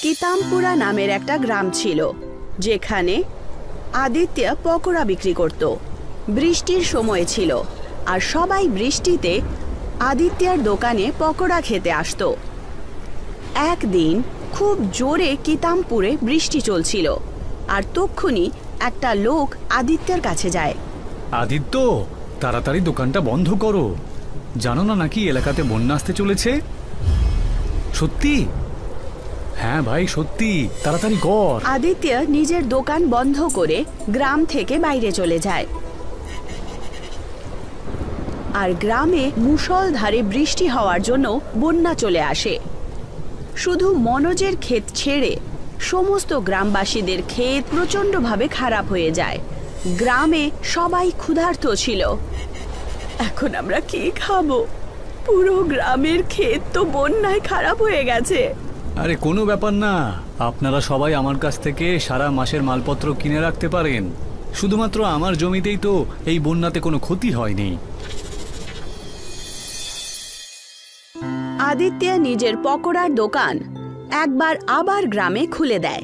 কিতামপুরা নামের একটা গ্রাম ছিল, যেখানে আদিত্য পকোড়া বিক্রি করত। বৃষ্টির সময় ছিল, আর সবাই বৃষ্টিতে আদিত্যর দোকানে পকোড়া খেতে আসতো। একদিন খুব জোরে কিতামপুরে বৃষ্টি চলছিল, আর তক্ষুনি একটা লোক আদিত্যর কাছে যায়। আদিত্য, তাড়াতাড়ি দোকানটা বন্ধ করো, জানো না নাকি এলাকাতে বন্যা আসতে চলেছে? সত্যি? হ্যাঁ ভাই সত্যি, তাড়াতাড়ি কর। আদিত্য নিজের দোকান বন্ধ করে গ্রাম থেকে বাইরে চলে যায়, আর গ্রামে মুষলধারে বৃষ্টি হওয়ার জন্য বন্যা চলে আসে। শুধু মনোজের ক্ষেত ছেড়ে সমস্ত গ্রামবাসীদের ক্ষেত প্রচণ্ডভাবে খারাপ হয়ে যায়। গ্রামে সবাই ক্ষুধার্ত ছিল। এখন আমরা কি খাবো? পুরো গ্রামের ক্ষেত তো বন্যায় খারাপ হয়ে গেছে। আরে কোনো ব্যাপার না, আপনারা সবাই আমার কাছ থেকে সারা মাসের মালপত্র কিনে রাখতে পারেন। শুধুমাত্র আমার জমিতেই তো এই বন্যাতে কোনো ক্ষতি হয়নি। আদিত্য নিজের পকোড়ার দোকান একবার আবার গ্রামে খুলে দেয়,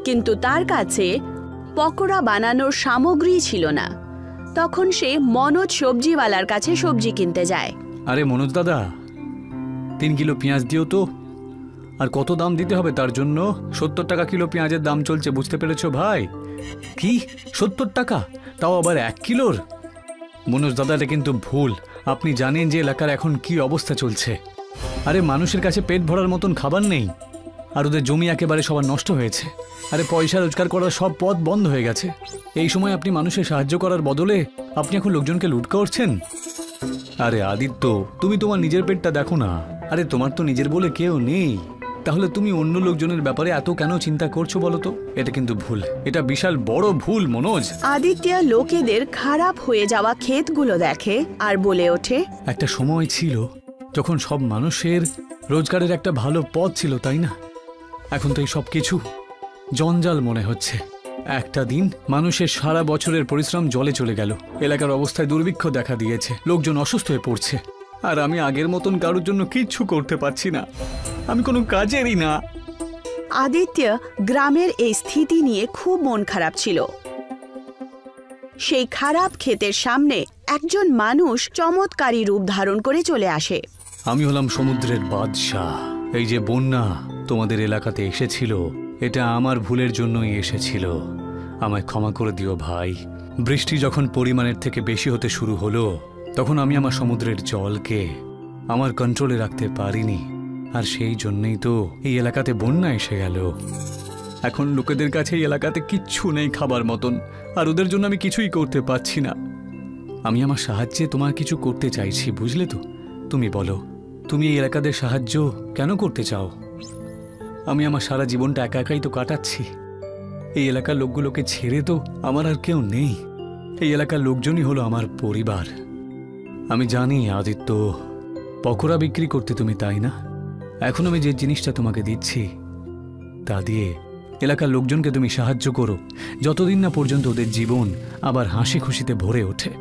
কিন্তু তার কাছে পকোড়া বানানোর সামগ্রী ছিল না। তখন সে মনোজ সবজিওয়ালার কাছে সবজি কিনতে যায়। আরে মনোজ দাদা, 3 কিলো পেঁয়াজ দিও তো। আর কত দাম দিতে হবে তার জন্য? 70 টাকা কিলো পেঁয়াজের দাম চলছে, বুঝতে পেরেছো ভাই? কি 70 টাকা, তাও আবার 1 কিলোর? মনোজ দাদা, এটা কিন্তু ভুল। আপনি জানেন যে এলাকার এখন কি অবস্থা চলছে। আরে মানুষের কাছে পেট ভরার মতন খাবার নেই, আর ওদের জমি একেবারে সবার নষ্ট হয়েছে। আরে পয়সা রোজগার করার সব পথ বন্ধ হয়ে গেছে। এই সময় আপনি মানুষের সাহায্য করার বদলে আপনি এখন লোকজনকে লুট করছেন। আরে আদিত্য, তুমি তোমার নিজের পেটটা দেখো না। আরে তোমার তো নিজের বলে কেউ নেই, তাহলে তুমি অন্য লোকজনের ব্যাপারে এত কেন চিন্তা করছো বলো তো? এটা কিন্তু ভুল, এটা বিশাল বড় ভুল মনোজ। আদিত্য লোকেদের খারাপ হয়ে যাওয়া ক্ষেতগুলো দেখে আর বলে ওঠে, একটা সময় ছিল যখন সব মানুষের রোজগারের একটা ভালো পথ ছিল, তাই না? এখন তো এই সব কিছু জঞ্জাল মনে হচ্ছে। একটা দিন মানুষের সারা বছরের পরিশ্রম জলে চলে গেল। এলাকার অবস্থায় দুর্ভিক্ষ দেখা দিয়েছে, লোকজন অসুস্থ হয়ে পড়ছে, আর আমি আগের মতন কারোর জন্য কিচ্ছু করতে পারছি না। আমি কোনো কাজেরই না। আদিত্য গ্রামের এই স্থিতি নিয়ে খুব মন খারাপ ছিল। সেই খারাপ ক্ষেতের সামনে একজন মানুষ চমৎকারী রূপ ধারণ করে চলে আসে। আমি হলাম সমুদ্রের বাদশাহ। এই যে বন্যা তোমাদের এলাকাতে এসেছিল, এটা আমার ভুলের জন্যই এসেছিল। আমায় ক্ষমা করে দিও ভাই। বৃষ্টি যখন পরিমাণের থেকে বেশি হতে শুরু হলো, তখন আমি আমার সমুদ্রের জলকে আমার কন্ট্রোলে রাখতে পারিনি, আর সেই জন্যই তো এই এলাকাতে বন্যা এসে গেল। এখন লোকেদের কাছে এই এলাকাতে কিচ্ছু নেই খাবার মতন, আর ওদের জন্য আমি কিছুই করতে পারছি না। আমি আমার সাহায্যে তোমার কিছু করতে চাইছি, বুঝলে তো? তুমি বলো, তুমি এই এলাকাদের সাহায্য কেন করতে চাও? আমি আমার সারা জীবনটা একা একাই তো কাটাচ্ছি। এই এলাকার লোকগুলোকে ছেড়ে তো আমার আর কেউ নেই। এই এলাকার লোকজনই হলো আমার পরিবার। আমি জানি আদিত্য, পকোড়া বিক্রি করতে তুমি, তাই না? এখন আমি যে জিনিসটা তোমাকে দিচ্ছি তা দিয়ে এলাকার লোকজনকে তুমি সাহায্য করো, যতদিন না পর্যন্ত ওদের জীবন আবার হাসি খুশিতে ভরে ওঠে।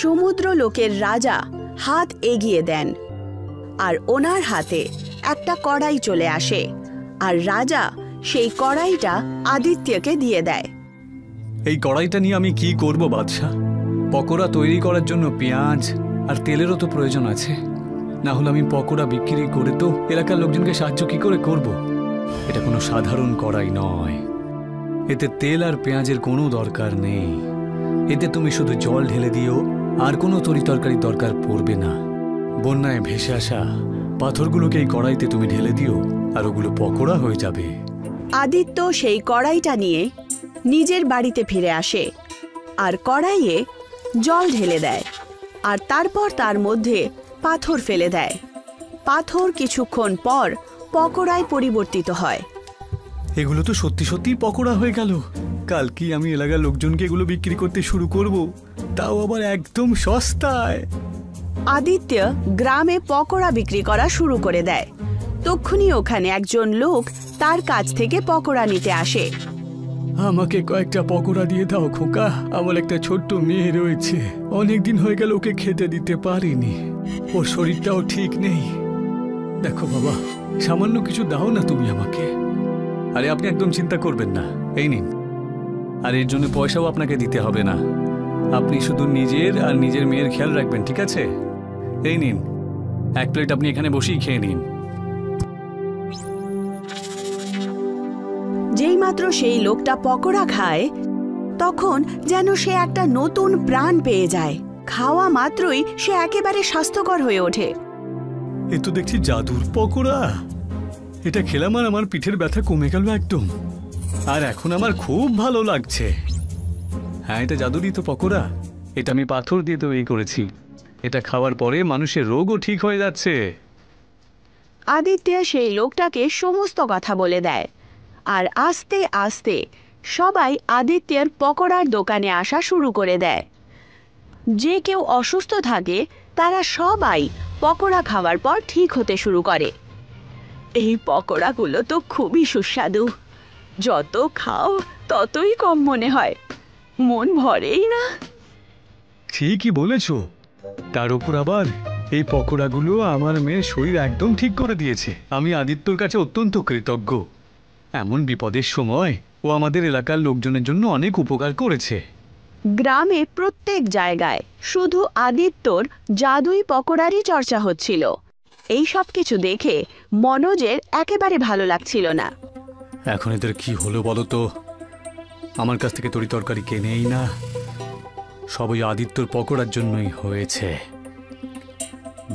সমুদ্র লোকের রাজা হাত এগিয়ে দেন, আর ওনার হাতে একটা কড়াই চলে আসে, আর রাজা সেই কড়াইটা আদিত্যকে দিয়ে দেয়। এই কড়াইটা নিয়ে আমি কি করব বাদশাহ? পকোড়া তৈরি করার জন্য পেঁয়াজ আর তেলেরও তো প্রয়োজন আছে, না হলে আমি পকোড়া বিক্রি করে তো এলাকার লোকজনকে সাহায্য কি করে করব? এটা কোনো সাধারণ কড়াই নয়। এতে তেল আর পেঁয়াজের কোনো দরকার নেই। এতে তুমি শুধু জল ঢেলে দিও, আর কোনো তরিতরকারি দরকার পড়বে না। বন্যায় ভেসে আসা পাথরগুলোকে এই কড়াইতে তুমি ঢেলে দিও, আর ওগুলো পকোড়া হয়ে যাবে। আদিত্য সেই কড়াইটা নিয়ে নিজের বাড়িতে ফিরে আসে, আর কড়াইয়ে জল ঢেলে দেয়, আর তারপর তার মধ্যে পাথর ফেলে দেয়। পাথর কিছুক্ষণ পর পকোড়ায় পরিবর্তিত হয়। এগুলো তো সত্যি সত্যি পকোড়া হয়ে গেল। কাল কি আমি এলাকার লোকজনকে এগুলো বিক্রি করতে শুরু করব, তাও আবার একদম সস্তায়। আদিত্য গ্রামে পকোড়া বিক্রি করা শুরু করে দেয়। তক্ষুনি ওখানে একজন লোক তার কাছ থেকে পকোড়া নিতে আসে। আমাকে কয়েকটা পকোড়া দিয়ে দাও খোকা, আমার একটা ছোট্ট মেয়ে রয়েছে, অনেকদিন হয়ে গেল ওকে খেতে দিতে পারিনি, ওর শরীরটাও ঠিক নেই। দেখো বাবা, সামান্য কিছু দাও না তুমি আমাকে। আরে আপনি একদম চিন্তা করবেন না, এই নিন। আর এর জন্য পয়সাও আপনাকে দিতে হবে না, আপনি শুধু নিজের আর নিজের মেয়ের খেয়াল রাখবেন, ঠিক আছে? এই নিন, এক প্লেট আপনি এখানে বসেই খেয়ে নিন। যেই মাত্র সেই লোকটা পকোড়া খায় তখন যেন সে একটা নতুন প্রাণ পেয়ে যায়। খাওয়া মাত্রই সে একেবারে স্বাস্থ্যকর হয়ে ওঠে। এ তো দেখছি জাদুর পকোড়া। এটা খেলাম আর আমার পিঠের ব্যথা কমে গেল একদম, আর এখন আমার খুব ভালো লাগছে। হ্যাঁ, এটা জাদুরই তো পকোড়া। এটা আমি পাথর দিয়ে তৈরি করেছি। এটা খাওয়ার পরে মানুষের রোগও ঠিক হয়ে যাচ্ছে। আদিত্য সেই লোকটাকে সমস্ত কথা বলে দেয়, আর আস্তে আস্তে সবাই আদিত্যের পকোড়ার দোকানে আসা শুরু করে দেয়। যে কেউ অসুস্থ থাকে তারা সবাই পকোড়া খাওয়ার পর ঠিক হতে শুরু করে। এই পকোড়াগুলো তো খুবই সুস্বাদু, যত খাও ততই কম মনে হয়, মন ভরেই না। ঠিকই বলেছ। তার উপর আবার এই পকোড়াগুলো আমার মেয়ের শরীর একদম ঠিক করে দিয়েছে। আমি আদিত্যর কাছে অত্যন্ত কৃতজ্ঞ। এমন বিপদের সময় ও আমাদের এলাকার লোকজনের জন্য অনেক উপকার করেছে। গ্রামে প্রত্যেক জায়গায় শুধু আদিত্যর জাদুই পকোড়ারই চর্চা হচ্ছিল। এই সব কিছু দেখে মনোজের একেবারে ভালো লাগছিল না। এখন এদের কি হলো বলো তো? আমার কাছ থেকে তরি তরকারি কেনেই না, সবই আদিত্যর পকোড়ার জন্যই হয়েছে।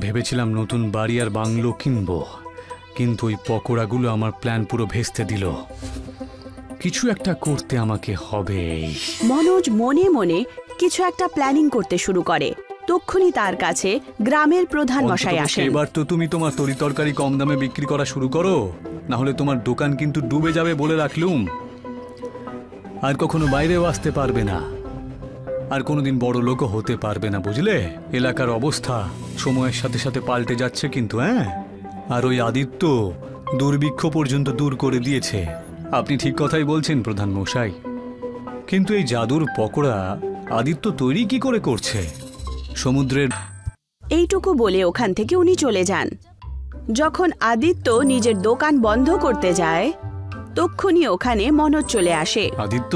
ভেবেছিলাম নতুন বাড়ি আর বাংলো কিনবো, কিন্তু ওই পকোড়াগুলো আমার প্ল্যান পুরো ভেস্তে দিল। কিছু একটা করতে আমাকে হবে। মনোজ মনে মনে কিছু একটা প্ল্যানিং করতে শুরু করে। তক্ষুনি তার কাছে গ্রামের প্রধান মশাই আসেন। এবার তো তুমি তোমার তরি তরকারি কম দামে বিক্রি করা শুরু করো, না হলে তোমার দোকান কিন্তু ডুবে যাবে বলে রাখলুম। আর কখনো বাইরেও আসতে পারবে না, আর কোনোদিন বড় লোকও হতে পারবে না, বুঝলে? এলাকার অবস্থা সময়ের সাথে সাথে পাল্টে যাচ্ছে কিন্তু। হ্যাঁ, আর ওই আদিত্য দুর্ভিক্ষ পর্যন্ত দূর করে দিয়েছে। আপনি ঠিক কথাই বলছেন প্রধান মশাই, কিন্তু এই জাদুর পকোড়া আদিত্য তৈরি কি করে করছে? সমুদ্রের। এইটুকু বলে ওখান থেকে উনি চলে যান। যখন আদিত্য নিজের দোকান বন্ধ করতে যায় তক্ষুনি ওখানে মনোজ চলে আসে। আদিত্য,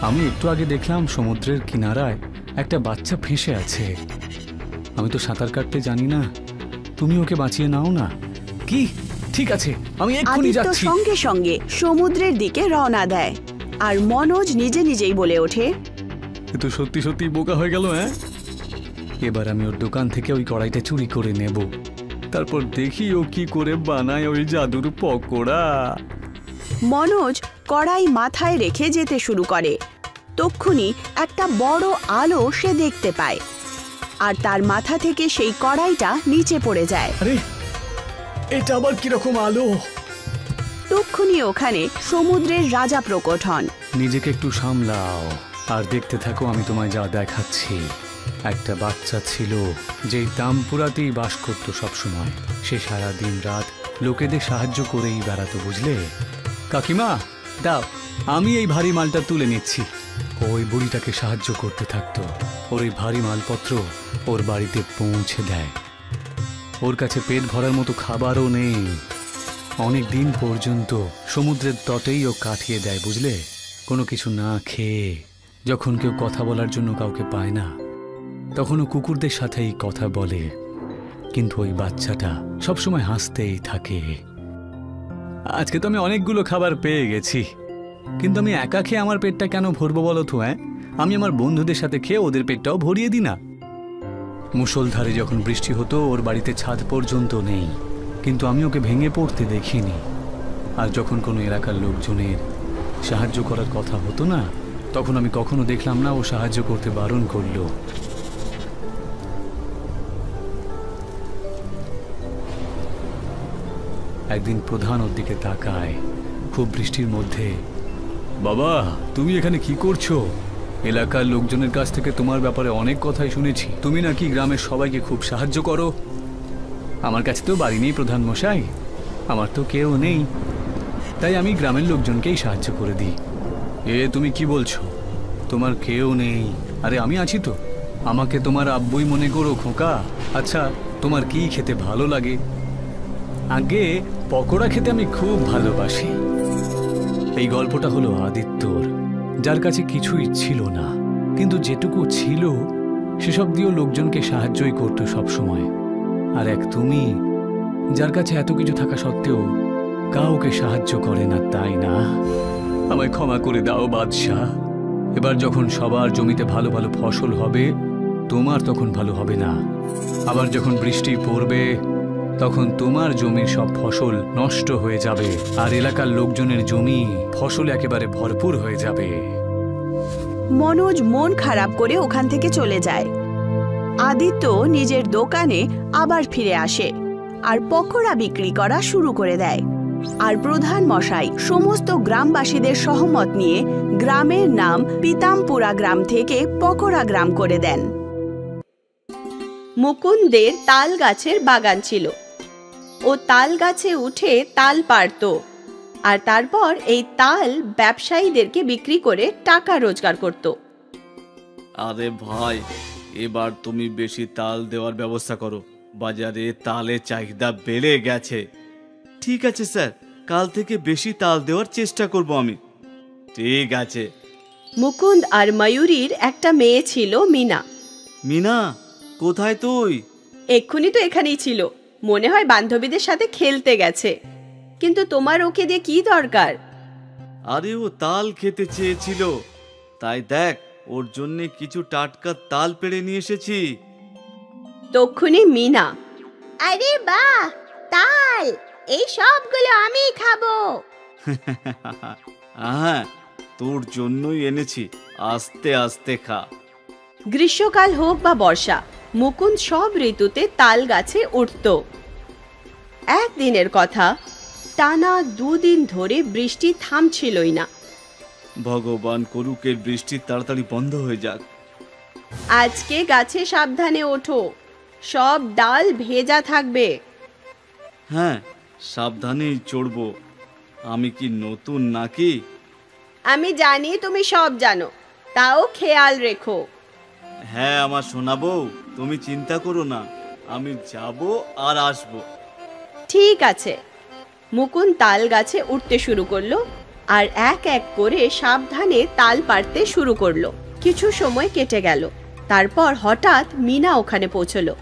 আমি একটু আগে দেখলাম সমুদ্রের কিনারায় একটা বাচ্চা ফেঁসে আছে। আমি তো সাঁতার কাটতে জানি না, তুমি ওকে বাঁচিয়ে নাও না। কি? ঠিক আছে, আমি এক্ষুনি যাচ্ছি। সঙ্গে সঙ্গে সমুদ্রের দিকে রওনা দেয়, আর মনোজ নিজে নিজেই বলে ওঠে, এ তো সত্যি সত্যি বোকা হয়ে গেল। হ্যাঁ, এবার আমি ওর দোকান থেকে ওই কড়াইটা চুরি করে নেব, তারপর দেখি ও কি করে বানায় ওই জাদুর পকোড়া। মনোজ কড়াই মাথায় রেখে যেতে শুরু করে। তক্ষুনি একটা বড় আলো সে দেখতে পায়, আর তার মাথা থেকে সেই কড়াইটা নিচে পড়ে যায়। আরে, এটা আবার কিরকম আলো? তক্ষুনি ওখানে সমুদ্রের রাজা প্রকট হন। নিজেকে একটু সামলাও আর দেখতে থাকো আমি তোমায় যা দেখাচ্ছি। একটা বাচ্চা ছিল যেই দামপুরাতেই বাস করতো সবসময়। সে সারা দিন রাত লোকেদের সাহায্য করেই বেড়াতো, বুঝলে? কাকিমা, দাও, আমি এই ভারী মালটা তুলে নিচ্ছি। ওই বুড়িটাকে সাহায্য করতে থাকতো। ওর এই ভারী মালপত্র ওর বাড়িতে পৌঁছে দেয়। ওর কাছে পেট ভরার মতো খাবারও নেই। অনেক দিন পর্যন্ত সমুদ্রের তটেই ও কাটিয়ে দেয়, বুঝলে? কোনো কিছু না খেয়ে। যখন কেউ কথা বলার জন্য কাউকে পায় না, তখন ও কুকুরদের সাথেই কথা বলে, কিন্তু ওই বাচ্চাটা সবসময় হাসতেই থাকে। আজকে তো আমি অনেকগুলো খাবার পেয়ে গেছি, কিন্তু আমি একা খেয়ে আমার পেটটা কেন ভরবো বলো তো? হ্যাঁ, আমি আমার বন্ধুদের সাথে খেয়ে ওদের পেটটাও ভরিয়ে দিই না। মুষলধারে যখন বৃষ্টি হতো ওর বাড়িতে ছাদ পর্যন্ত নেই, কিন্তু আমি ওকে ভেঙে পড়তে দেখিনি। আর যখন কোনো এলাকার লোকজনের সাহায্য করার কথা হতো না, তখন আমি কখনো দেখলাম না ও সাহায্য করতে বারণ করলো। একদিন প্রধান ওর দিকে তাকায়, খুব বৃষ্টির মধ্যে। বাবা, তুমি এখানে কি করছো? এলাকার লোকজনের কাছ থেকে তোমার ব্যাপারে অনেক কথাই শুনেছি। তুমি নাকি গ্রামের সবাইকে খুব সাহায্য করো। আমার কাছে তো বাড়ি নেই প্রধান মশাই, আমার তো কেউ নেই, তাই আমি গ্রামের লোকজনকেই সাহায্য করে দিই। এ তুমি কি বলছো? তোমার কেউ নেই? আরে আমি আছি তো, আমাকে তোমার আব্বুই মনে করো খোকা। আচ্ছা, তোমার কি খেতে ভালো লাগে? আগে পকোড়া খেতে আমি খুব ভালোবাসি। এই গল্পটা হলো আদিত্যর, যার কাছে কিছুই ছিল না, কিন্তু যেটুকু ছিল সেসব দিয়েও লোকজনকে সাহায্যই করতো সবসময়। আর এক তুমি, যার কাছে এত কিছু থাকা সত্ত্বেও কাউকে সাহায্য করে না, তাই না? আমায় ক্ষমা করে দাও বাদশাহ। এবার যখন সবার জমিতে ভালো ভালো ফসল হবে, তোমার তখন ভালো হবে না। আবার যখন বৃষ্টি পড়বে, তখন তোমার জমির সব ফসল নষ্ট হয়ে যাবে, আর এলাকার লোকজনের জমি ফসল একেবারে ভরপুর হয়ে যাবে। মনোজ মন খারাপ করে ওখান থেকে চলে যায়। আদিত্য নিজের দোকানে আবার ফিরে আসে আর পকোড়া বিক্রি করা শুরু করে দেয়। আর প্রধান মশাই সমস্ত গ্রামবাসীদের সহমত নিয়ে গ্রামের নাম পিতামপুরা গ্রাম থেকে পকোড়া গ্রাম করে দেন। মুকুন্দের তাল গাছের বাগান ছিল। ও তাল গাছে উঠে তাল পাড়ত, আর তারপর এই তাল ব্যবসায়ীদেরকে বিক্রি করে টাকা রোজগার করত। আরে ভাই, এবার তুমি বেশি তাল দেওয়ার ব্যবস্থা করো, বাজারে তালের চাহিদা বেড়ে গেছে। ঠিক আছে স্যার, কাল থেকে বেশি তাল দেওয়ার চেষ্টা করব আমি। ঠিক আছে। মুকুন্দ আর ময়ূরীর একটা মেয়ে ছিল, মিনা। মিনা, কোথায় তুই? এক্ষুনি তো এখানেই ছিল, মনে হয় বান্ধবীদের সাথে খেলতে গেছে। কিন্তু তোমার ওকে দিয়ে কি দরকার? আরে ও তাল খেতে চেয়েছিল, তাই দেখ ওর জন্য কিছু টাটকা তাল পেড়ে নিয়ে এসেছি। তক্ষুনি মিনা, আরে বাহ, তাল! এই সবগুলো আমি খাবো। হ্যাঁ, তোর জন্যই এনেছি, আস্তে আস্তে খা। গ্রীষ্মকাল হোক বা বর্ষা, মুকুন্দ সব ঋতুতে তাল গাছে উঠত। একদিনের কথা, টানা 2 দিন ধরে বৃষ্টি থামছিলই না। ভগবান করুক এর বৃষ্টি তাড়াতাড়ি বন্ধ হয়ে যাক। আজকে গাছে সাবধানে ওঠো, সব ডাল ভেজা থাকবে। হ্যাঁ, সাবধানেই চড়বো। আমি কি নতুন নাকি? আমি জানি তুমি সব জানো, তাও খেয়াল রেখো। হ্যাঁ আমার শোনাবো, তুমি চিন্তা করো না, আমি যাব আর আসবো। ঠিক আছে। মুকুন্দ তাল গাছে উঠতে শুরু করলো আর এক এক করে সাবধানে তাল পাড়তে শুরু করলো। কিছু সময় কেটে গেল, তারপর হঠাৎ মিনা ওখানে পৌঁছলো।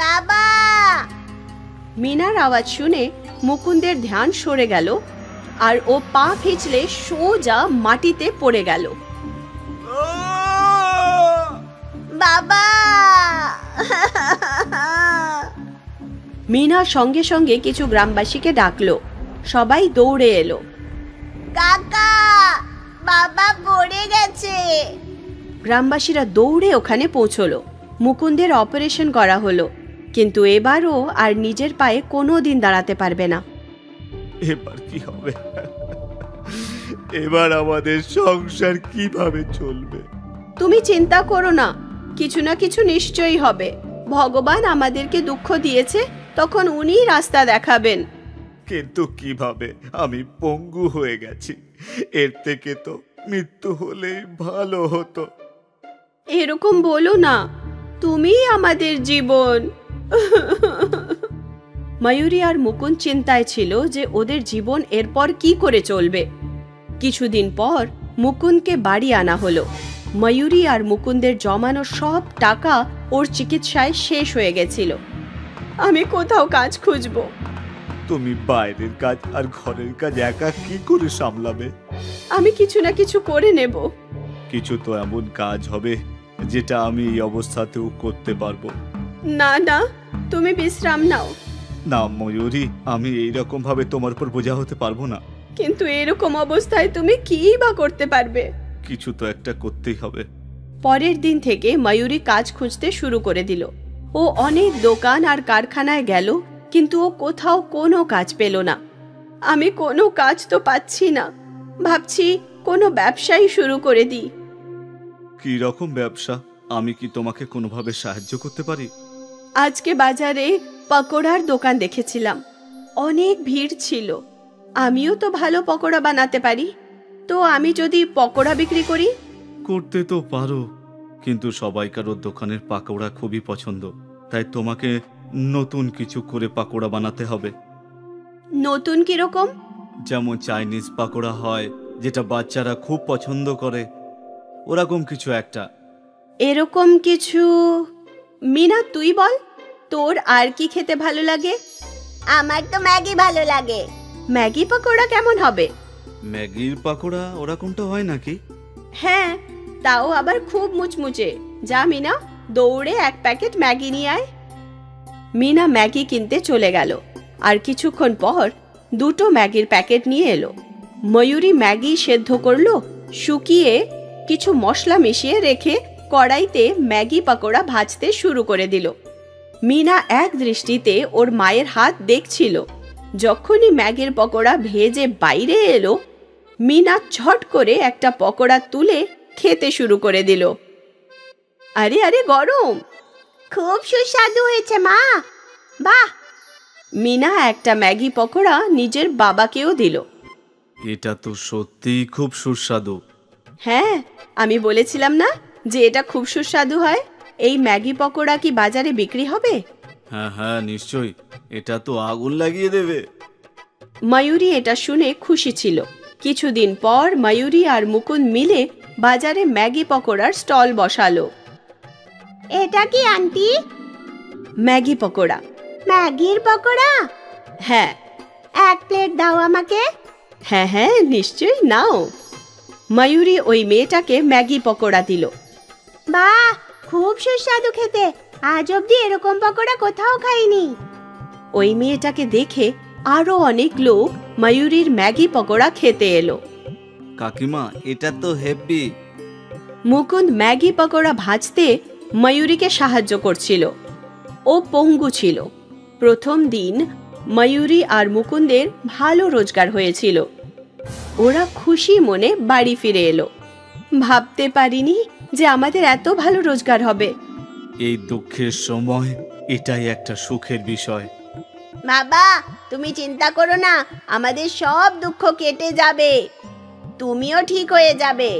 বাবা! মিনার আওয়াজ শুনে মুকুন্দের ধ্যান সরে গেল আর ও পা পিছলে সোজা মাটিতে পড়ে গেল। বাবা! মিনা সঙ্গে সঙ্গে কিছু গ্রামবাসীকে ডাকলো। সবাই দৌড়ে এলো। কাকা, বাবা পড়ে গেছে। গ্রামবাসীরা দৌড়ে ওখানে পৌঁছলো। মুকুন্দের অপারেশন করা হলো, কিন্তু এবারও আর নিজের পায়ে কোনোদিন দাঁড়াতে পারবে না। এবার কি হবে? এবার আমাদের সংসার কিভাবে চলবে? তুমি চিন্তা করো না, কিছু না কিছু নিশ্চয়ই হবে। ভগবান আমাদেরকে দুঃখ দিয়েছে, তখন উনিই রাস্তা দেখাবেন। কিন্তু কিভাবে? আমি পঙ্গু হয়ে গেছি, এর থেকে তো মৃত্যু হলেই ভালো হতো। এরকম বলো না, তুমিই আমাদের জীবন। ময়ূরী আর মুকুন্দ চিন্তায় ছিল যে ওদের জীবন এরপর কি করে চলবে। কিছুদিন পর মুকুন্দকে বাড়ি আনা হলো। ময়ূরী আর মুকুন্দের জমানো সব টাকা ওর চিকিৎসায় শেষ হয়ে গেছিল। আমি কোথাও কাজ খুঁজবো। তুমি বাইরের কাজ আর ঘরের কাজ একা কি করে সামলাবে? আমি কিছু না কিছু করে নেব। কিছু তো এমন কাজ হবে যেটা আমি এই অবস্থাতেও করতে পারবো। না না, তুমি বিশ্রাম নাও। না ময়ূরী, আমি এইরকম ভাবে তোমার উপর বোঝা হতে পারবো না। কিন্তু এরকম অবস্থায় তুমি কি বা করতে পারবে? কিছু তো একটা করতেই হবে। পরের দিন থেকে ময়ূরী কাজ খুঁজতে শুরু করে দিল। ও অনেক দোকান আর কারখানায় গেল, কিন্তু ও কোথাও কোনো কাজ পেল না। আমি কোনো কাজ তো পাচ্ছি না, ভাবছি কোনো ব্যবসাই শুরু করে দিই। কি রকম ব্যবসা? আমি কি তোমাকে কোনোভাবে সাহায্য করতে পারি? আজকে বাজারে পকোড়ার দোকান দেখেছিলাম, অনেক ভিড় ছিল। আমিও তো ভালো পকোড়া বানাতে পারি, তো আমি যদি পকোড়া বিক্রি করি? করতে তো পারো, কিন্তু সবাইকার ওর দোকানের পাকোড়া খুবই পছন্দ, তাই তোমাকে নতুন কিছু করে পাকোড়া বানাতে হবে। নতুন কিরকম? যেমন চাইনিজ পাকোড়া হয়, যেটা বাচ্চারা খুব পছন্দ করে, ওরকম কিছু একটা। এরকম কিছু। মিনা, তুই বল, তোর আর কি খেতে ভালো লাগে? আমার তো ম্যাগি ভালো লাগে। ম্যাগি পকোড়া কেমন হবে? ম্যাগির পাকোড়া ওরকমটা হয় নাকি? হ্যাঁ, তাও আবার খুব মুচমুচে। যা মিনা, দৌড়ে এক প্যাকেট ম্যাগি নিয়ে আয়। মিনা ম্যাগি কিনতে চলে গেল, আর কিছুক্ষণ পর দুটো ম্যাগির প্যাকেট নিয়ে এলো। ময়ূরী ম্যাগি সেদ্ধ করলো, শুকিয়ে কিছু মশলা মিশিয়ে রেখে কড়াইতে ম্যাগি পকোড়া ভাজতে শুরু করে দিল। মিনা এক দৃষ্টিতে ওর মায়ের হাত দেখছিল। যখনই ম্যাগির পকোড়া ভেজে বাইরে এলো, মিনা ঝট করে একটা পকোড়া তুলে খেতে শুরু করে দিল। আরে আরে, গরম! খুব সুস্বাদু হয়েছে মা। বাহ! মিনা একটা ম্যাগি পকোড়া নিজের বাবাকেও দিল। এটা তো সত্যিই খুব সুস্বাদু। হ্যাঁ, আমি বলেছিলাম না যে এটা খুব সুস্বাদু হয়। এই ম্যাগি পকোড়া কি বাজারে বিক্রি হবে? হ্যাঁ হ্যাঁ, নিশ্চয়ই। এটা তো আগুন লাগিয়ে দেবে। ময়ূরী এটা শুনে খুশি ছিল। কিছুদিন পর ময়ূরী আর মুকুন্দ মিলে বাজারে ম্যাগি পকোড়ার স্টল বসালো। এটা কি আন্টি? ম্যাগি পকোড়া। ম্যাগির পকোড়া? হ্যাঁ। এক প্লেট দাও আমাকে। হ্যাঁ হ্যাঁ, নিশ্চয়ই, নাও। ময়ূরী ওই মেয়েটাকে ম্যাগি পকোড়া দিল। বাহ, খুব সুস্বাদু খেতে। আজ অব্দি এরকম পকোড়া কোথাও খাইনি। ওই মেয়েটাকে দেখে আরো অনেক লোক ময়ূরীর ম্যাগি পকোড়া খেতে এলো। কাকিমা, এটা তো হেভি। মুকুন্দ ম্যাগি পকোড়া ভাজতে ময়ূরীকে সাহায্য করছিল। ও পঙ্গু ছিল। প্রথম দিন ময়ূরী আর মুকুন্দের ভালো রোজগার হয়েছিল। ওরা খুশি মনে বাড়ি ফিরে এলো। ভাবতে পারিনি যে আমাদের এত ভালো রোজগার হবে। এই দুঃখের সময় এটাই একটা সুখের বিষয়। বাবা, তুমি চিন্তা করো না, আমাদের সব দুঃখ কেটে যাবে। তুমিও ঠিক হয়ে যাবে।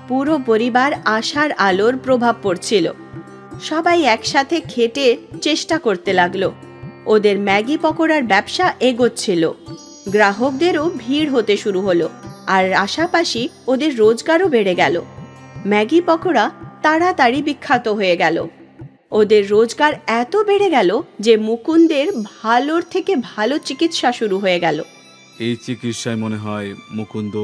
পুরো পরিবার আশার আলোর প্রভাব পড়ছিল। সবাই একসাথে খেটে চেষ্টা করতে লাগলো। ওদের ম্যাগি পকোড়ার ব্যবসা এগোচ্ছিল। গ্রাহকদেরও ভিড় হতে শুরু হলো, আর আশাপাশি ওদের রোজগারও বেড়ে গেল। ম্যাগি পকোড়া তাড়াতাড়ি বিখ্যাত হয়ে গেল। ওদের রোজগার এত বেড়ে গেল যে মুকুন্দের ভালোর থেকে ভালো চিকিৎসা শুরু হয়ে গেল। এই চিকিৎসায় মনে হয় মুকুন্দ,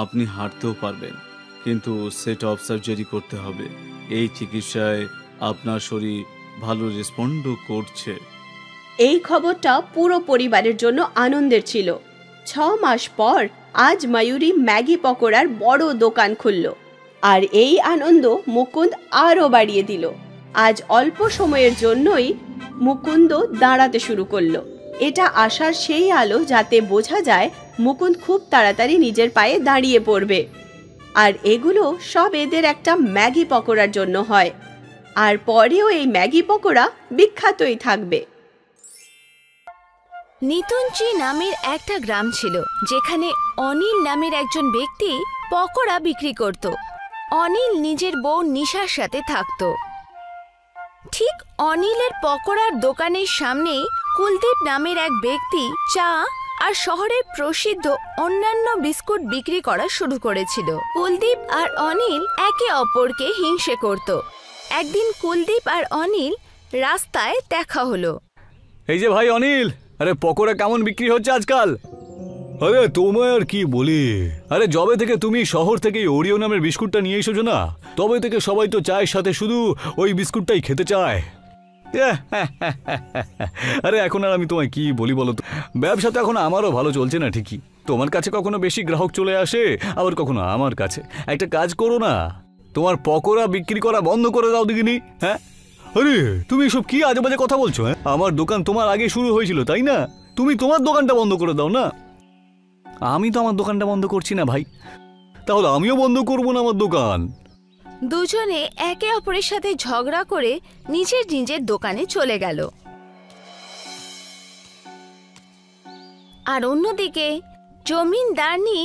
আপনি হাঁটতেও পারবেন, কিন্তু সেট অফ সার্জারি করতে হবে। এই চিকিৎসায় আপনার শরীর ভালো রেসপন্ডও করছে। এই খবরটা পুরো পরিবারের জন্য আনন্দের ছিল। 6 মাস পর আজ ময়ূরী ম্যাগি পকোড়ার বড় দোকান খুলল, আর এই আনন্দ মুকুন্দ আরও বাড়িয়ে দিল। আজ অল্প সময়ের জন্যই মুকুন্দ দাঁড়াতে শুরু করলো। এটা আশার সেই আলো যাতে বোঝা যায় মুকুন্দ খুব তাড়াতাড়ি নিজের পায়ে দাঁড়িয়ে পড়বে। আর এগুলো সব এদের একটা ম্যাগি পকোড়ার জন্য হয়, আর পরেও এই ম্যাগি পকোড়া বিখ্যাতই থাকবে। নিতুঞ্চি নামের একটা গ্রাম ছিল, যেখানে অনিল নামের একজন ব্যক্তি পকোড়া বিক্রি করত। অনিল নিজের বউ নিশার সাথে থাকত। ঠিক অনিলের পকোড়ার দোকানের সামনেই কুলদীপ নামের এক ব্যক্তি চা আর শহরের প্রসিদ্ধ অন্যান্য বিস্কুট বিক্রি করা শুরু করেছিল। কুলদীপ আর অনিল একে অপরকে হিংসে করত। একদিন কুলদীপ আর অনিল রাস্তায় দেখা হলো। এই যে ভাই অনিল, আরে পকোড়া কেমন বিক্রি হচ্ছে আজকাল? আরে তোমায় আর কি বলি, আরে যবে থেকে তুমি শহর থেকে ওরিও নামের বিস্কুটটা নিয়ে এসেছো না, তবে থেকে সবাই তো চায়ের সাথে শুধু ওই বিস্কুটটাই খেতে চায়। আরে এখন আর আমি তোমায় কি বলি বলো তো, ব্যবসা তো এখন আমারও ভালো চলছে না ঠিকই। তোমার কাছে কখনো বেশি গ্রাহক চলে আসে, আবার কখনো আমার কাছে। একটা কাজ করো না, তোমার পকোড়া বিক্রি করা বন্ধ করে দাও দেখিনি। হ্যাঁ, আরে তুমি এসব কি আজে বাজে কথা বলছো? হ্যাঁ, আমার দোকান তোমার আগে শুরু হয়েছিল তাই না? তুমি তোমার দোকানটা বন্ধ করে দাও না। আমি তো আমার দোকানটা বন্ধ করছি না ভাই, তাহলে আমিও বন্ধ করবো না আমার দোকান। দুজনে একে অপরের সাথে ঝগড়া করে নিজের নিজের দোকানে চলে গেল। আর অন্যদিকে জমিনদারনি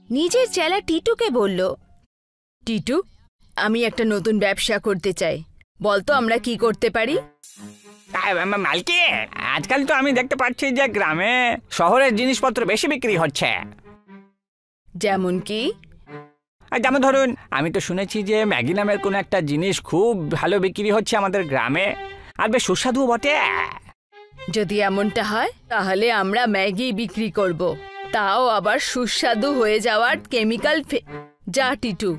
নিজের চেলা টিটুকে বলল, টিটু, আমি একটা নতুন ব্যবসা করতে চাই, বলতো আমরা কি করতে পারি? মালকি, আজকাল তো আমি দেখতে পাচ্ছি যে গ্রামে শহরের জিনিসপত্র বেশি বিক্রি হচ্ছে। যেমন কি? যেমন ধরুন, আমি তো শুনেছি যে ম্যাগি নামের কোনো একটা জিনিস খুব ভালো বিক্রি হচ্ছে আমাদের গ্রামে, আর বেশ সুস্বাদুও বটে। যদি এমনটা হয় তাহলে আমরা ম্যাগি বিক্রি করব, তাও আবার সুস্বাদু হয়ে যাওয়ার কেমিক্যাল। যা টিটু,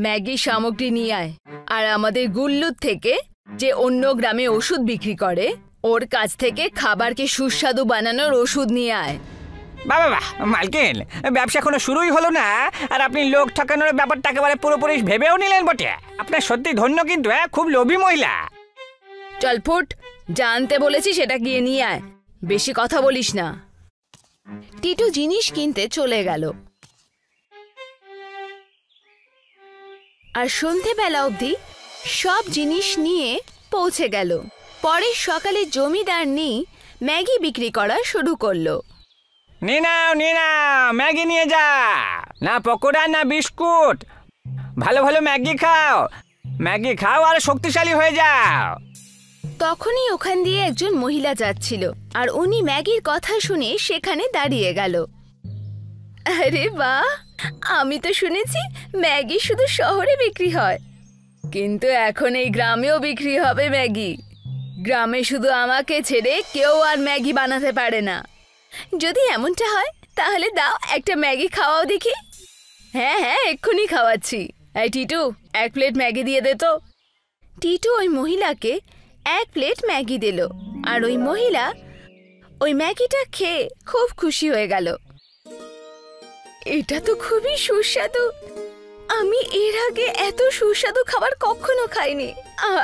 ম্যাগি সামগ্রী নিয়ে আয়, আর আমাদের গুল্লুর থেকে যে অন্য গ্রামে ওষুধ বিক্রি করে ওর কাছ থেকে খাবারকে সুস্বাদু বানানোর ওষুধ নিয়ে আয়। বাবা বাহ মালকিন, ব্যবসা এখনো শুরুই হলো না আর আপনি লোক ঠকানোর ব্যাপারটা একেবারে পুরোপুরি ভেবেও নিলেন বটে। আপনার সত্যি ধন্য কিন্তু, খুব লোভী মহিলা। চল ফুট, জানতে বলেছি সেটা গিয়ে নিয়ে আয়, বেশি কথা বলিস না। টিটু জিনিস কিনতে চলে গেল, আর সন্ধেবেলা অবধি সব জিনিস নিয়ে পৌঁছে গেল। পরের সকালে জমিদারনি ম্যাগি বিক্রি করা শুরু করলো। নিয়ে নাও ম্যাগি নিয়ে যা, না পকোড়া না বিস্কুট, ভালো ভালো ম্যাগি খাও আর শক্তিশালী হয়ে যাও। তখনই ওখান দিয়ে একজন মহিলা যাচ্ছিল, আর উনি ম্যাগির কথা শুনে সেখানে দাঁড়িয়ে গেল। আরে বাহ, আমি তো শুনেছি ম্যাগি শুধু শহরে বিক্রি হয়, কিন্তু এখন এই গ্রামেও বিক্রি হবে ম্যাগি। গ্রামে শুধু আমাকে ছেড়ে কেউ আর ম্যাগি বানাতে পারে না। যদি এমনটা হয় তাহলে দাও একটা ম্যাগি খাওয়াও দেখি। হ্যাঁ হ্যাঁ, এক্ষুনি খাওয়াচ্ছি। এই টিটু, 1 প্লেট ম্যাগি দিয়ে দে তো। টিটু ওই মহিলাকে 1 প্লেট ম্যাগি দিল, আর ওই মহিলা ওই ম্যাগিটা খেয়ে খুব খুশি হয়ে গেল। এটা তো খুবই সুস্বাদু, আমি এর আগে এত সুস্বাদু খাবার কখনো খাইনি।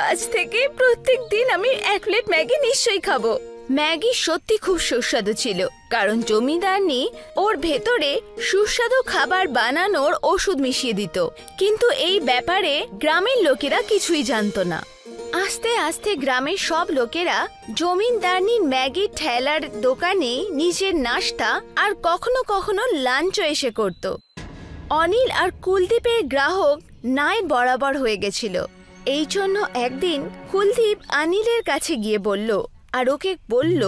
আজ থেকে প্রত্যেক দিন আমি 1 প্লেট ম্যাগি নিশ্চয়ই খাবো। ম্যাগি সত্যি খুব সুস্বাদু ছিল, কারণ জমিদারনি ওর ভেতরে সুস্বাদু খাবার বানানোর ওষুধ মিশিয়ে দিত। কিন্তু এই ব্যাপারে গ্রামের লোকেরা কিছুই জানতো না। আস্তে আস্তে গ্রামের সব লোকেরা জমিদারনির ম্যাগি ঠেলার দোকানে নিজের নাস্তা আর কখনো কখনো লাঞ্চও এসে করত। অনিল আর কুলদীপের গ্রাহক নাই বরাবর হয়ে গেছিল। এই জন্য একদিন কুলদীপ অনিলের কাছে গিয়ে বলল, আর ওকে বলল,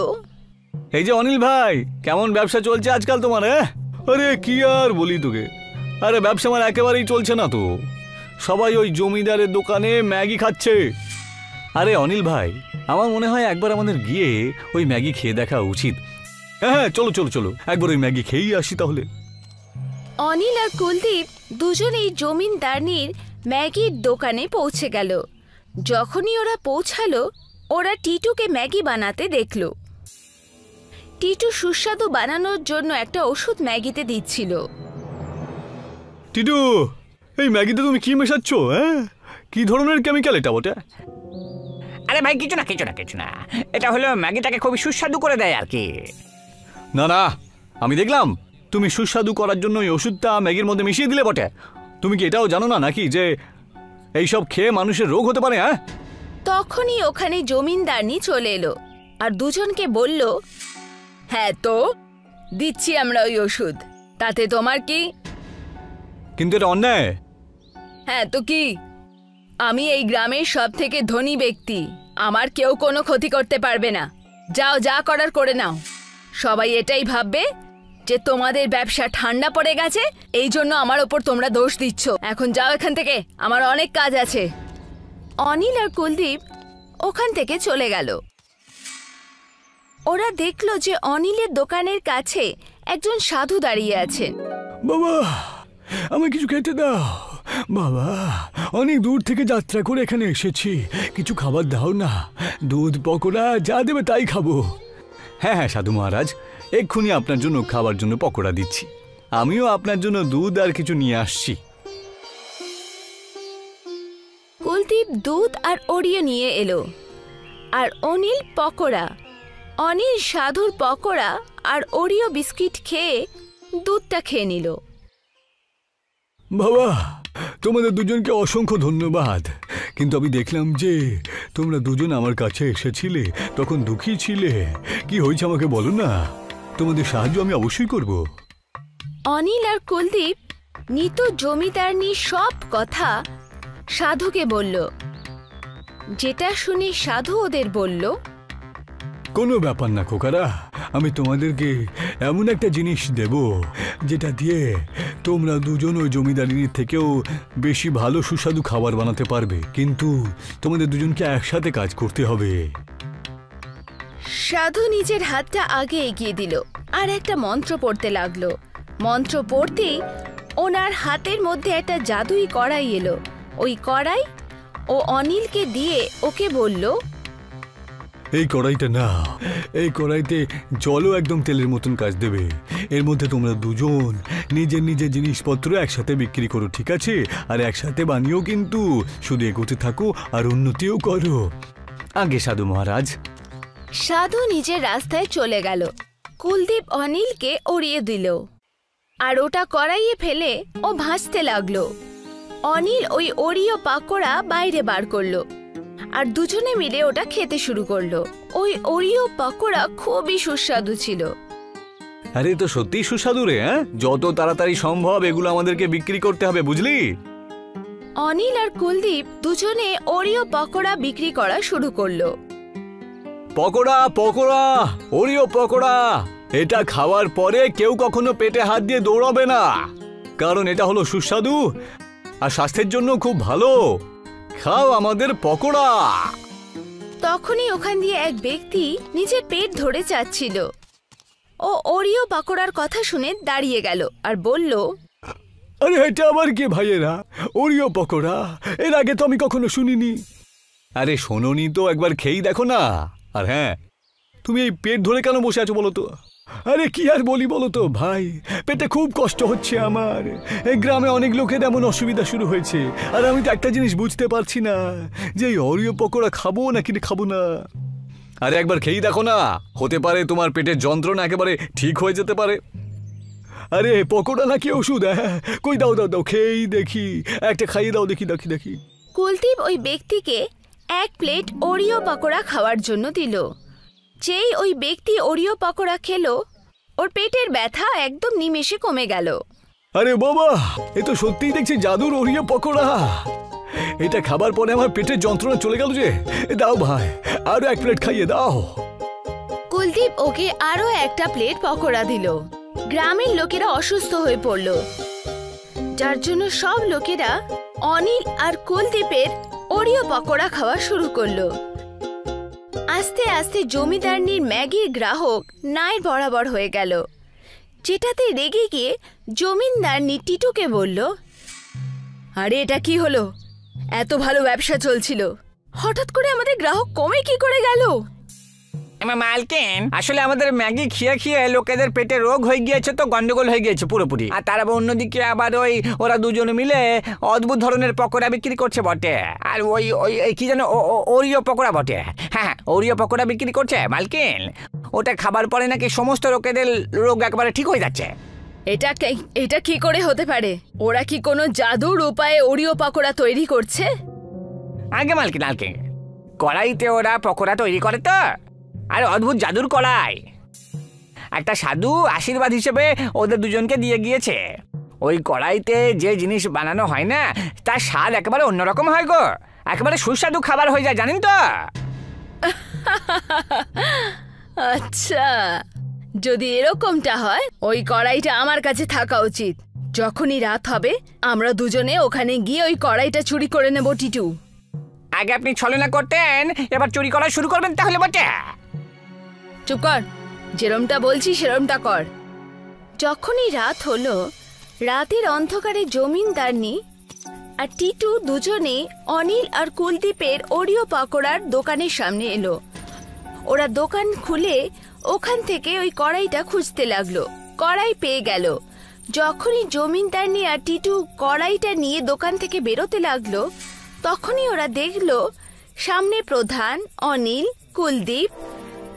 এই যে অনিল ভাই, কেমন ব্যবসা চলছে আজকাল তোমার? আরে কি আর বলি তোকে, আরে ব্যবসা আমার একেবারেই চলছে না তো। সবাই ওই জমিদারের দোকানে ম্যাগি খাচ্ছে। আরে অনিল ভাই, আমার মনে হয় একবার আমাদের গিয়ে ওই ম্যাগি খেয়ে দেখা উচিত। হ্যাঁ চলো চলো চলো, একবার ওই ম্যাগি খেয়েই আসি তাহলে। অনিল আর কুলদীপ দুজনেই জমিদারনির ম্যাগির দোকানে পৌঁছে গেল। যখনই ওরা পৌঁছালো, ওরা টিটুকে ম্যাগি বানাতে দেখল। টিটু সুস্বাদু বানানোর জন্য একটা ওষুধ ম্যাগিতে দিচ্ছিল। টিটু, এই ম্যাগিতে তুমি কি মেশাচ্ছ? কি ধরনের কেমিক্যাল এটা বটে? আরে ভাই, কিছু না, এটা হলো ম্যাগিটাকে খুবই সুস্বাদু করে দেয় আর কি। না না, আমি দেখলাম তুমি সুস্বাদু করার জন্য এই ওষুধটা ম্যাগির মধ্যে মিশিয়ে দিলে বটে। তুমি কি এটাও জানো না নাকি যে এইসব খেয়ে মানুষের রোগ হতে পারে? তখনই ওখানে জমিদারনি চলে এলো আর দুজনকে বলল, হ্যাঁ তো দিচ্ছি আমরা ওই ওষুধ, তাতে তোমার কি? কিন্তু এটা অন্যায়। হ্যাঁ তো কি, আমি এই গ্রামের সব থেকে ধনী ব্যক্তি, আমার কেউ কোনো ক্ষতি করতে পারবে না। যাও, যা করার করে নাও। সবাই এটাই ভাববে যে তোমাদের ব্যবসা ঠান্ডা পড়ে গেছে, এই জন্য আমার ওপর তোমরা দোষ দিচ্ছ। এখন যাও এখান থেকে, আমার অনেক কাজ আছে। অনিল আর কুলদীপ ওখান থেকে চলে গেল। ওরা দেখল যে অনিলের দোকানের কাছে একজন সাধু দাঁড়িয়ে আছেন। বাবা, আমায় কিছু খেতে দাও। বাবা, অনেক দূর থেকে যাত্রা করে এখানে এসেছি, কিছু খাবার দাও না। দুধ, পকোড়া যা দেবে তাই খাবো। হ্যাঁ হ্যাঁ সাধু মহারাজ, এক্ষুনি আপনার জন্য খাবার জন্য পকোড়া দিচ্ছি। আমিও আপনার জন্য দুধ আর কিছু নিয়ে আসছি। কুলদীপ দুধ আর ওরিও নিয়ে এলো, আর অনিল পকোড়া। অনিল সাধুর পকোড়া আর ওরিও বিস্কিট খেয়ে দুধটা খেয়ে নিল। বাবা, তোমাদের দুজনকে অসংখ্য ধন্যবাদ। কিন্তু আমি দেখলাম যে তোমরা দুজন আমার কাছে এসেছিলে, তখন দুঃখী ছিলে। কি হয়েছে আমাকে বলো না, তোমাদের সাহায্য আমি অবশ্যই করব। অনিল আর কুলদীপ নিত জমিদারনির সব কথা সাধুকে বলল, যেটা শুনে সাধু ওদের বলল, কোনো ব্যাপার না খোকারা, আমি তোমাদেরকে এমন একটা জিনিস দেব যেটা দিয়ে তোমরা দুজন ওই জমিদারিনীর থেকেও বেশি ভালো সুস্বাদু খাবার বানাতে পারবে, কিন্তু তোমাদের দুজনকে একসাথে কাজ করতে হবে। সাধু নিজের হাতটা আগে এগিয়ে দিল আর একটা মন্ত্র পড়তে লাগলো। মন্ত্র পড়তেই ওনার হাতের মধ্যে একটা জাদুই কড়াই এলো। ওই কড়াই ও অনিলকে দিয়ে ওকে বলল, এই কড়াইটা না, এই কড়াইতে জলও একদম তেলের মতন কাজ দেবে। এর মধ্যে তোমরা দুজন নিজের নিজের জিনিসপত্র একসাথে বিক্রি করো, ঠিক আছে? আর একসাথে বানিয়েও কিন্তু শুধু এগোতে থাকো আর উন্নতিও করো। আগে সাধু মহারাজ। সাধু নিজের রাস্তায় চলে গেল। কুলদীপ অনিলকে উড়িয়ে দিল আর ওটা কড়াইয়ে ফেলে ও ভাসতে লাগলো। অনিল ওই ওরিও পাকোড়া বাইরে বার করলো আর দুজনে মিলে ওটা খেতে শুরু করলো। ওই ওরিও পাকোড়া খুবই সুস্বাদু ছিল। আরে তো সত্যি সুস্বাদু রে। হ্যাঁ, যত তাড়াতাড়ি সম্ভব এগুলো আমাদেরকে বিক্রি করতে হবে, বুঝলি? অনিল আর কুলদীপ দুজনে ওরিও পাকোড়া বিক্রি করা শুরু করলো। পকোড়া পকোড়া, ওরিও পকোড়া, এটা খাওয়ার পরে কেউ কখনো পেটে হাত দিয়ে দৌড়াবে না, কারণ এটা হলো সুস্বাদু আর স্বাস্থ্যের জন্য খুব ভালো। খাও আমাদের পকোড়া। তখনই ওখান দিয়ে এক ব্যক্তি নিজের পেট ধরে যাচ্ছিল। ও ওরিও পাকোড়ার কথা শুনে দাঁড়িয়ে গেল আর বলল, আরে এটা আবার কি ভাইয়েরা? ওরিও পকোড়া, এর আগে তো আমি কখনো শুনিনি। আরে শোনোনি তো, একবার খেয়েই দেখো না। আর হ্যাঁ, তুমি এই পেট ধরে কেন বসে আছো বলো তো? আরে কি আর বলি বলো তো ভাই, পেটে খুব কষ্ট হচ্ছে আমার। এই গ্রামে অনেক লোকের এমন অসুবিধা শুরু হয়েছে, আর আমি তো একটা জিনিস বুঝতে পারছি না যে এই ওরিও পকোড়া খাবো নাকি খাবো না। আরে একবার খেয়েই দেখো না, হতে পারে তোমার পেটের যন্ত্রণা একেবারে ঠিক হয়ে যেতে পারে। আরে পকোড়া নাকি ওষুধ? হ্যাঁ, কই দাও দাও দাও, খেয়েই দেখি, একটা খাইয়ে দাও দেখি দেখি দেখি। কুলদীপ ওই ব্যক্তিকে এক প্লেট ওরিও পাকোড়া খাওয়ার জন্য দিল। যেই ওই ব্যক্তি ওরিও পাকোড়া খেলো, ওর পেটের ব্যথা একদম নিমেষে কমে গেল। আরে বাবা, এ তো সত্যিই দেখছি জাদুর ওরিও পকোড়া। এটা খাবার পরে আমার পেটের যন্ত্রণা চলে গেল যে। দাও ভাই, আরো এক প্লেট খাইয়ে দাও। কুলদীপ ওকে আরো একটা প্লেট পকোড়া দিল। গ্রামের লোকেরা অসুস্থ হয়ে পড়ল, যার জন্য সব লোকেরা অনিল আর কুলদীপের ওরিও পকোড়া খাওয়া শুরু করলো। আস্তে আস্তে জমিদারনির ম্যাগির গ্রাহক নাই বরাবর হয়ে গেল, যেটাতে রেগে গিয়ে জমিদারনি টিটুকে বলল, আরে এটা কি হলো? এত ভালো ব্যবসা চলছিল, হঠাৎ করে আমাদের গ্রাহক কমে কি করে গেল? মালকিন, আসলে আমাদের ম্যাগি খেয়ে খেয়ে লোকেদের পেটে রোগ হয়ে গিয়েছে, তো গন্ডগোল হয়ে গিয়েছে পুরোপুরি। আর তার আবার অন্যদিকে আবার ওরা দুজনে মিলে অদ্ভুত ধরনের পকোড়া বিক্রি করছে বটে। আর ওই ওই কি যেন ওরিও পকোড়া বটে। হ্যাঁ, ওরিও পকোড়া বিক্রি করছে মালকিন। ওটা খাবার পরে নাকি সমস্ত লোকেদের রোগ একবারে ঠিক হয়ে যাচ্ছে। এটা কি করে হতে পারে? ওরা কি কোনো জাদুর উপায়ে ওরিও পকোড়া তৈরি করছে? আগে মালকিন, আগে কড়াইতে ওরা পকোড়া তৈরি করে তো, আর অদ্ভুত জাদুর কড়াই। একটা সাধু আশীর্বাদ হিসেবে ওদের দুজনকে দিয়ে গিয়েছে। ওই কড়াইতে যে জিনিস বানানো হয় না, তার স্বাদ একেবারে অন্যরকম হয় গো, একেবারে সুস্বাদু খাবার হয়ে যায়, জানেন তো? আচ্ছা, যদি এরকমটা হয়, ওই কড়াইটা আমার কাছে থাকা উচিত। যখনই রাত হবে আমরা দুজনে ওখানে গিয়ে ওই কড়াইটা চুরি করে নেব। টিটু, আগে আপনি ছলনা করতেন, এবার চুরি করা শুরু করবেন তাহলে বটে। চুপ কর, যেরমটা বলছি সেরমটা কর। যখনই রাত হলো, রাতের অন্ধকারে জমিদারনি আর টিটু দুজনে অনিল আর কুলদীপের ওরিও পাকোড়ার দোকানের সামনে এলো। ওরা দোকান খুলে ওখান থেকে ওই কড়াইটা খুঁজতে লাগলো। কড়াই পেয়ে গেল। যখনই জমিদারনি আর টিটু কড়াইটা নিয়ে দোকান থেকে বেরোতে লাগলো, তখনই ওরা দেখলো সামনে প্রধান, অনিল, কুলদীপ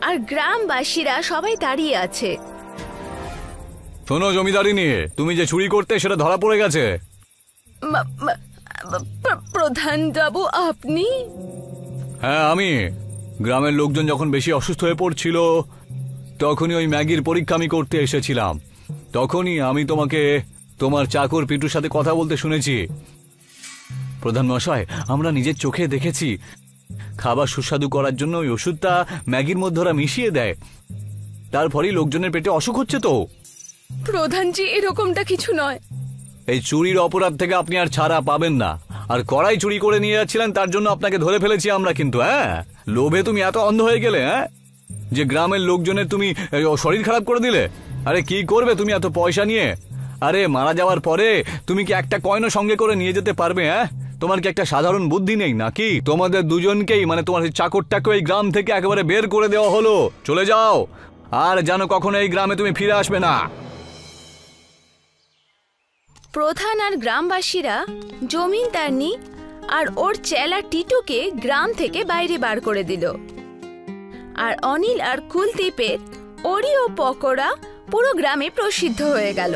আর গ্রামবাসীরা সবাই দাঁড়িয়ে আছে। শোনো জমিদারিনী, তুমি যে চুরি করতে সেটা ধরা পড়ে গেছে। প্রধান বাবু, আপনি? হ্যাঁ, আমি। গ্রামের লোকজন যখন বেশি অসুস্থ হয়ে পড়ছিল, তখনই ওই ম্যাগির পরীক্ষা আমি করতে এসেছিলাম। তখনই আমি তোমাকে তোমার চাকর পিটুর সাথে কথা বলতে শুনেছি। প্রধান মশাই, আমরা নিজের চোখে দেখেছি খাবার সুস্বাদু করার জন্য ওই ওষুধটা ম্যাগির মধ্যে ওরা মিশিয়ে দেয়, তারপরেই লোকজনের পেটে অসুখ হচ্ছে। তো প্রধানজি, এরকমটা কিছু নয়। এই চুরির অপরাধ থেকে আপনি আর ছাড়া পাবেন না। আর কড়াই চুরি করে নিয়ে যাচ্ছিলেন, তার জন্য আপনাকে ধরে ফেলেছি আমরা। কিন্তু লোভে তুমি এত অন্ধ হয়ে গেলে যে গ্রামের লোকজনের তুমি শরীর খারাপ করে দিলে। আরে কি করবে তুমি এত পয়সা নিয়ে? আরে মারা যাওয়ার পরে তুমি কি একটা কয়েনও সঙ্গে করে নিয়ে যেতে পারবে? তোমার কি একটা সাধারণ বুদ্ধি নেই নাকি? তোমাদের দুজনকেই, মানে তোমার চাকরটাকে এই গ্রাম থেকে একেবারে বের করে দেওয়া হলো। চলে যাও, আর যেন কখনো এই গ্রামে তুমি ফিরে আসবে না। প্রধান আর গ্রামবাসীরা জমিনদারনি আর ওর চেলা টিটুকে গ্রাম থেকে বাইরে বার করে দিল। আর অনিল আর কুলদীপের ওরিও পকোড়া পুরো গ্রামে প্রসিদ্ধ হয়ে গেল।